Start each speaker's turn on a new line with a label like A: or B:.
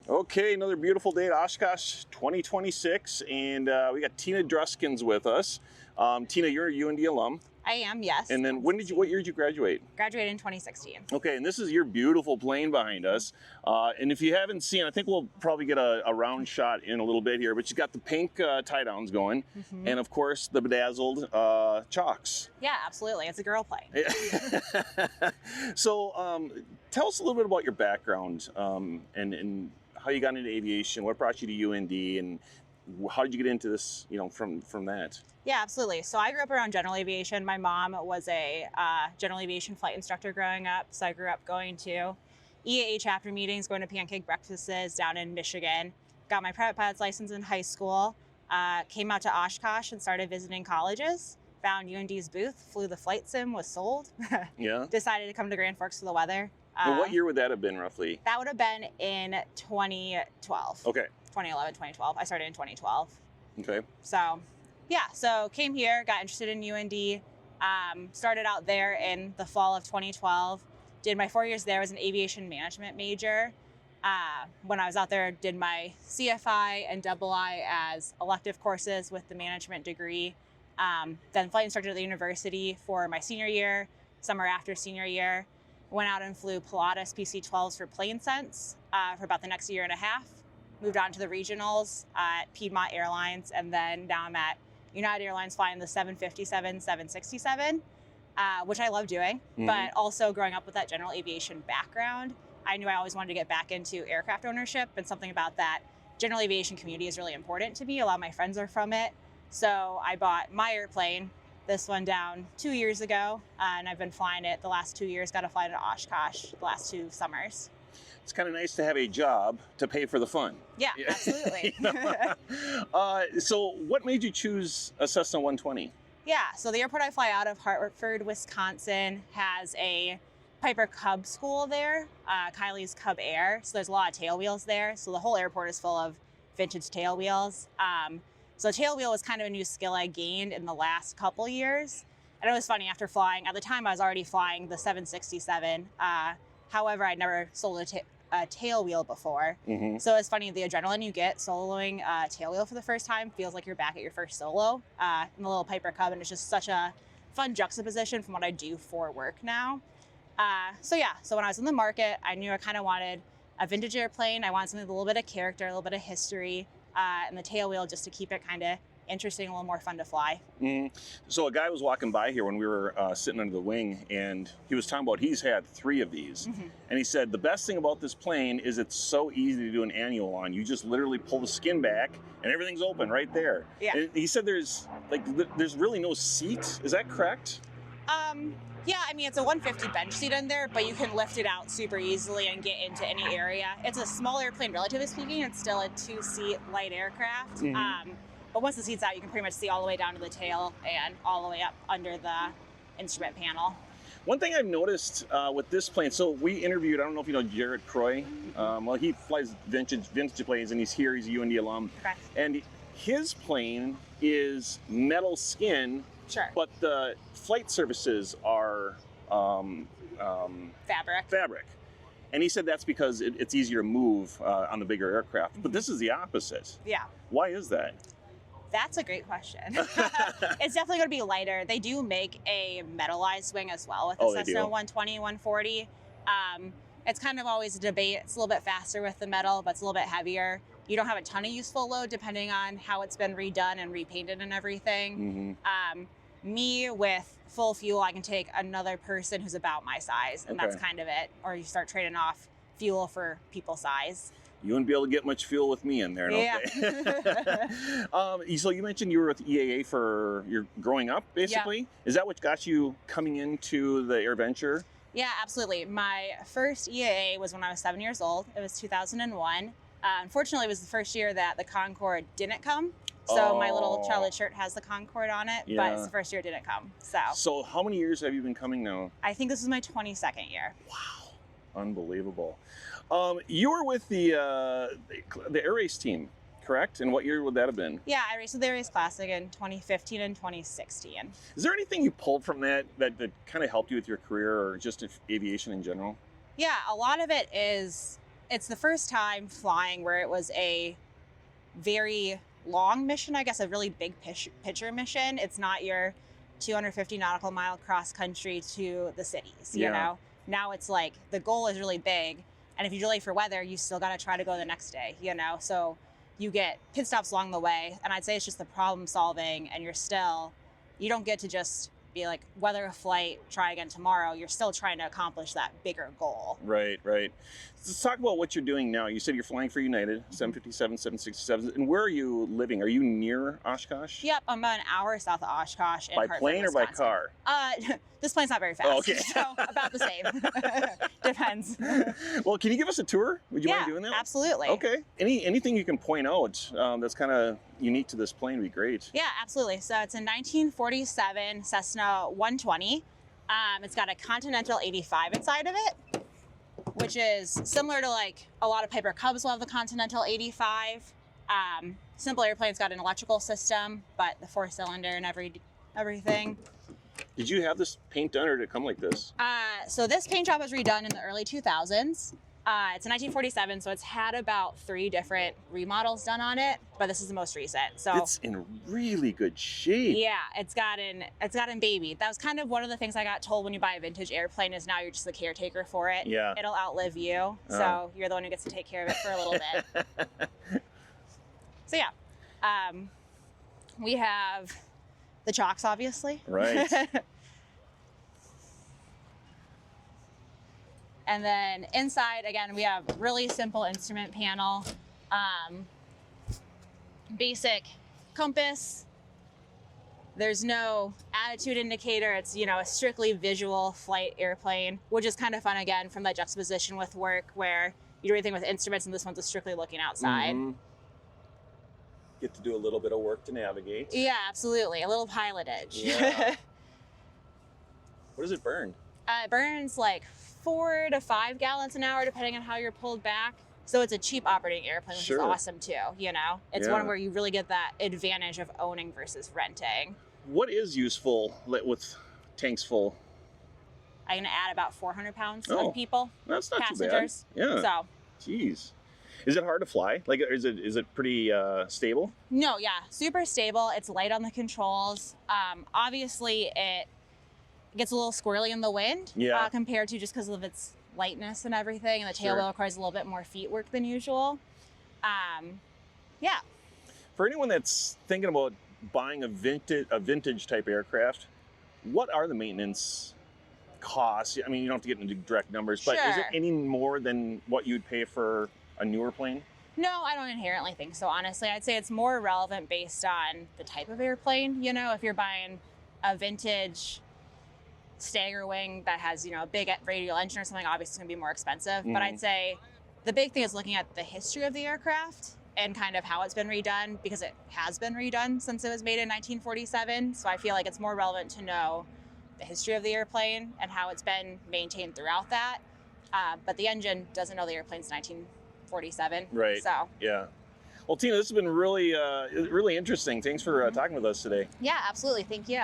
A: Okay, another beautiful day at Oshkosh 2026, and we got Tina Druskins with us. Tina, you're a UND alum.
B: I am, yes.
A: And then what year did you graduate?
B: Graduated in 2016.
A: Okay, and this is your beautiful plane behind us. And if you haven't seen, I think we'll probably get a round shot in a little bit here, but you got the pink tie-downs going, and of course the bedazzled chocks.
B: Yeah, absolutely. It's a girl plane.
A: So tell us a little bit about your background and how you got into aviation, what brought you to UND, and how did you get into this, from that?
B: Yeah, absolutely. So I grew up around general aviation. My mom was a general aviation flight instructor growing up. So I grew up going to EAA chapter meetings, going to pancake breakfasts down in Michigan. Got my private pilot's license in high school. Came out to Oshkosh and started visiting colleges. Found UND's booth, flew the flight sim, was sold.
A: Yeah.
B: Decided to come to Grand Forks for the weather.
A: Well, what year would that have been roughly?
B: That would have been in 2012.
A: Okay.
B: 2011, 2012. I started in 2012.
A: Okay.
B: So came here, got interested in UND, started out there in the fall of 2012. Did my 4 years there as an aviation management major. When I was out there, did my CFI and II as elective courses with the management degree. Then flight instructor at the university for my senior year, summer after senior year. Went out and flew Pilatus PC-12s for plane sense for about the next year and a half. Moved on to the regionals at Piedmont Airlines, and then now I'm at United Airlines flying the 757, 767, which I love doing. But also growing up with that general aviation background, I knew I always wanted to get back into aircraft ownership, and something about that general aviation community is really important to me. A lot of my friends are from it. So I bought my airplane, this one down 2 years ago, and I've been flying it the last 2 years. Got to fly to Oshkosh the last 2 summers.
A: It's kind of nice to have a job to pay for the fun.
B: Yeah, absolutely.
A: So what made you choose a Cessna 120?
B: Yeah, so the airport I fly out of, Hartford, Wisconsin, has a Piper Cub school there, Kylie's Cub Air. So there's a lot of tail wheels there. So the whole airport is full of vintage tail wheels. So tail wheel was kind of a new skill I gained in the last couple years. And it was funny, after flying, at the time I was already flying the 767. However, I'd never sold a tail wheel before. So it's funny, the adrenaline you get soloing a tail wheel for the first time feels like you're back at your first solo in the little Piper Cub, and it's just such a fun juxtaposition from what I do for work now. So when I was in the market, I knew I kind of wanted a vintage airplane. I wanted something with a little bit of character, a little bit of history, and the tail wheel just to keep it kind of interesting, a little more fun to fly.
A: So a guy was walking by here when we were sitting under the wing, and he was talking about he's had 3 of these. And he said the best thing about this plane is it's so easy to do an annual on. You just literally pull the skin back and everything's open right there.
B: Yeah.
A: And he said there's really no seat. Is that correct?
B: Yeah, I mean, it's a 150 bench seat in there, but you can lift it out super easily and get into any area. It's a small airplane, relatively speaking. It's still a 2-seat light aircraft. But once the seat's out, you can pretty much see all the way down to the tail and all the way up under the instrument panel.
A: One thing I've noticed with this plane, so we interviewed, I don't know if you know Jared Croy. Well, he flies vintage planes, and he's here, he's a UND alum.
B: Okay.
A: And his plane is metal skin,
B: Sure.
A: but the flight surfaces are fabric. And he said that's because it's easier to move on the bigger aircraft. But this is the opposite.
B: Yeah.
A: Why is that?
B: That's a great question. It's definitely going to be lighter. They do make a metallized wing as well with the Cessna 120, 140. It's kind of always a debate. It's a little bit faster with the metal, but it's a little bit heavier. You don't have a ton of useful load depending on how it's been redone and repainted and everything. Me, with full fuel, I can take another person who's about my size, and that's kind of it. Or you start trading off fuel for people size.
A: You wouldn't be able to get much fuel with me in there,
B: Yeah.
A: So you mentioned you were with EAA for your growing up, basically.
B: Yeah.
A: Is that what got you coming into the AirVenture?
B: Yeah, absolutely. My first EAA was when I was 7 years old. It was 2001. Unfortunately, it was the first year that the Concorde didn't come. So my little Charlotte shirt has the Concorde on it, but it's the first year it didn't come.
A: So how many years have you been coming now?
B: I think this is my 22nd year.
A: Wow, unbelievable. You were with the Air Race team, correct? And what year would that have been?
B: Yeah, I raced with the Air Race Classic in 2015 and 2016.
A: Is there anything you pulled from that kind of helped you with your career or just aviation in general?
B: Yeah, a lot of it is it's the first time flying where it was a very long mission, I guess, a really big picture mission. It's not your 250 nautical mile cross country to the cities, you know? Now it's like the goal is really big. And if you're late for weather, you still got to try to go the next day, you know? So you get pit stops along the way. And I'd say it's just the problem solving. And you don't get to just be like, weather a flight, try again tomorrow. You're still trying to accomplish that bigger goal.
A: Right. Let's talk about what you're doing now. You said you're flying for United, 757, 767. And where are you living? Are you near Oshkosh?
B: Yep, I'm about an hour south of Oshkosh.
A: By plane or by car?
B: This plane's not very fast.
A: Oh, okay.
B: So about the same. Depends.
A: Well, can you give us a tour? Would you mind doing that?
B: Absolutely.
A: Okay. Anything you can point out that's kind of unique to this plane would be great.
B: Yeah, absolutely. So it's a 1947 Cessna 120. It's got a Continental 85 inside of it, which is similar to like a lot of Piper Cubs will have the Continental 85. Simple Airplane's got an electrical system, but the 4-cylinder and everything.
A: Did you have this paint done or did it come like this?
B: So this paint job was redone in the early 2000s. It's a 1947, so it's had about 3 different remodels done on it, but this is the most recent. So
A: it's in really good shape.
B: Yeah, it's gotten babied. That was kind of one of the things I got told when you buy a vintage airplane is now you're just the caretaker for it.
A: Yeah.
B: It'll outlive you, so you're the one who gets to take care of it for a little bit. So yeah, we have the chocks, obviously.
A: Right.
B: And then inside, again, we have really simple instrument panel, basic compass. There's no attitude indicator. It's, a strictly visual flight airplane, which is kind of fun, again, from that juxtaposition with work where you do everything with instruments and this one's just strictly looking outside.
A: Mm-hmm. Get to do a little bit of work to navigate.
B: Yeah, absolutely. A little pilotage.
A: Yeah. What does it burn?
B: It burns like 4 to 5 gallons an hour, depending on how you're pulled back. So it's a cheap operating airplane, which is awesome too, It's one where you really get that advantage of owning versus renting.
A: What is useful with tanks full?
B: I can add about 400 pounds of people.
A: That's not
B: passengers.
A: Too bad. Yeah.
B: So.
A: Jeez. Is it hard to fly? Like, is it pretty stable?
B: No, yeah. Super stable. It's light on the controls. Obviously, it gets a little squirrely in the wind compared to just because of its lightness and everything. And the tail wheel requires a little bit more feet work than usual. Yeah.
A: For anyone that's thinking about buying a vintage type aircraft, what are the maintenance costs? I mean, you don't have to get into direct numbers, but is it any more than what you'd pay for a newer plane?
B: No, I don't inherently think so, honestly. I'd say it's more relevant based on the type of airplane. If you're buying a vintage Stagger wing that has, a big radial engine or something, obviously it's going to be more expensive. But I'd say the big thing is looking at the history of the aircraft and kind of how it's been redone, because it has been redone since it was made in 1947. So I feel like it's more relevant to know the history of the airplane and how it's been maintained throughout that. But the engine doesn't know the airplane's 1947.
A: Right.
B: So.
A: Yeah. Well, Tina, this has been really, really interesting. Thanks for talking with us today.
B: Yeah, absolutely. Thank you.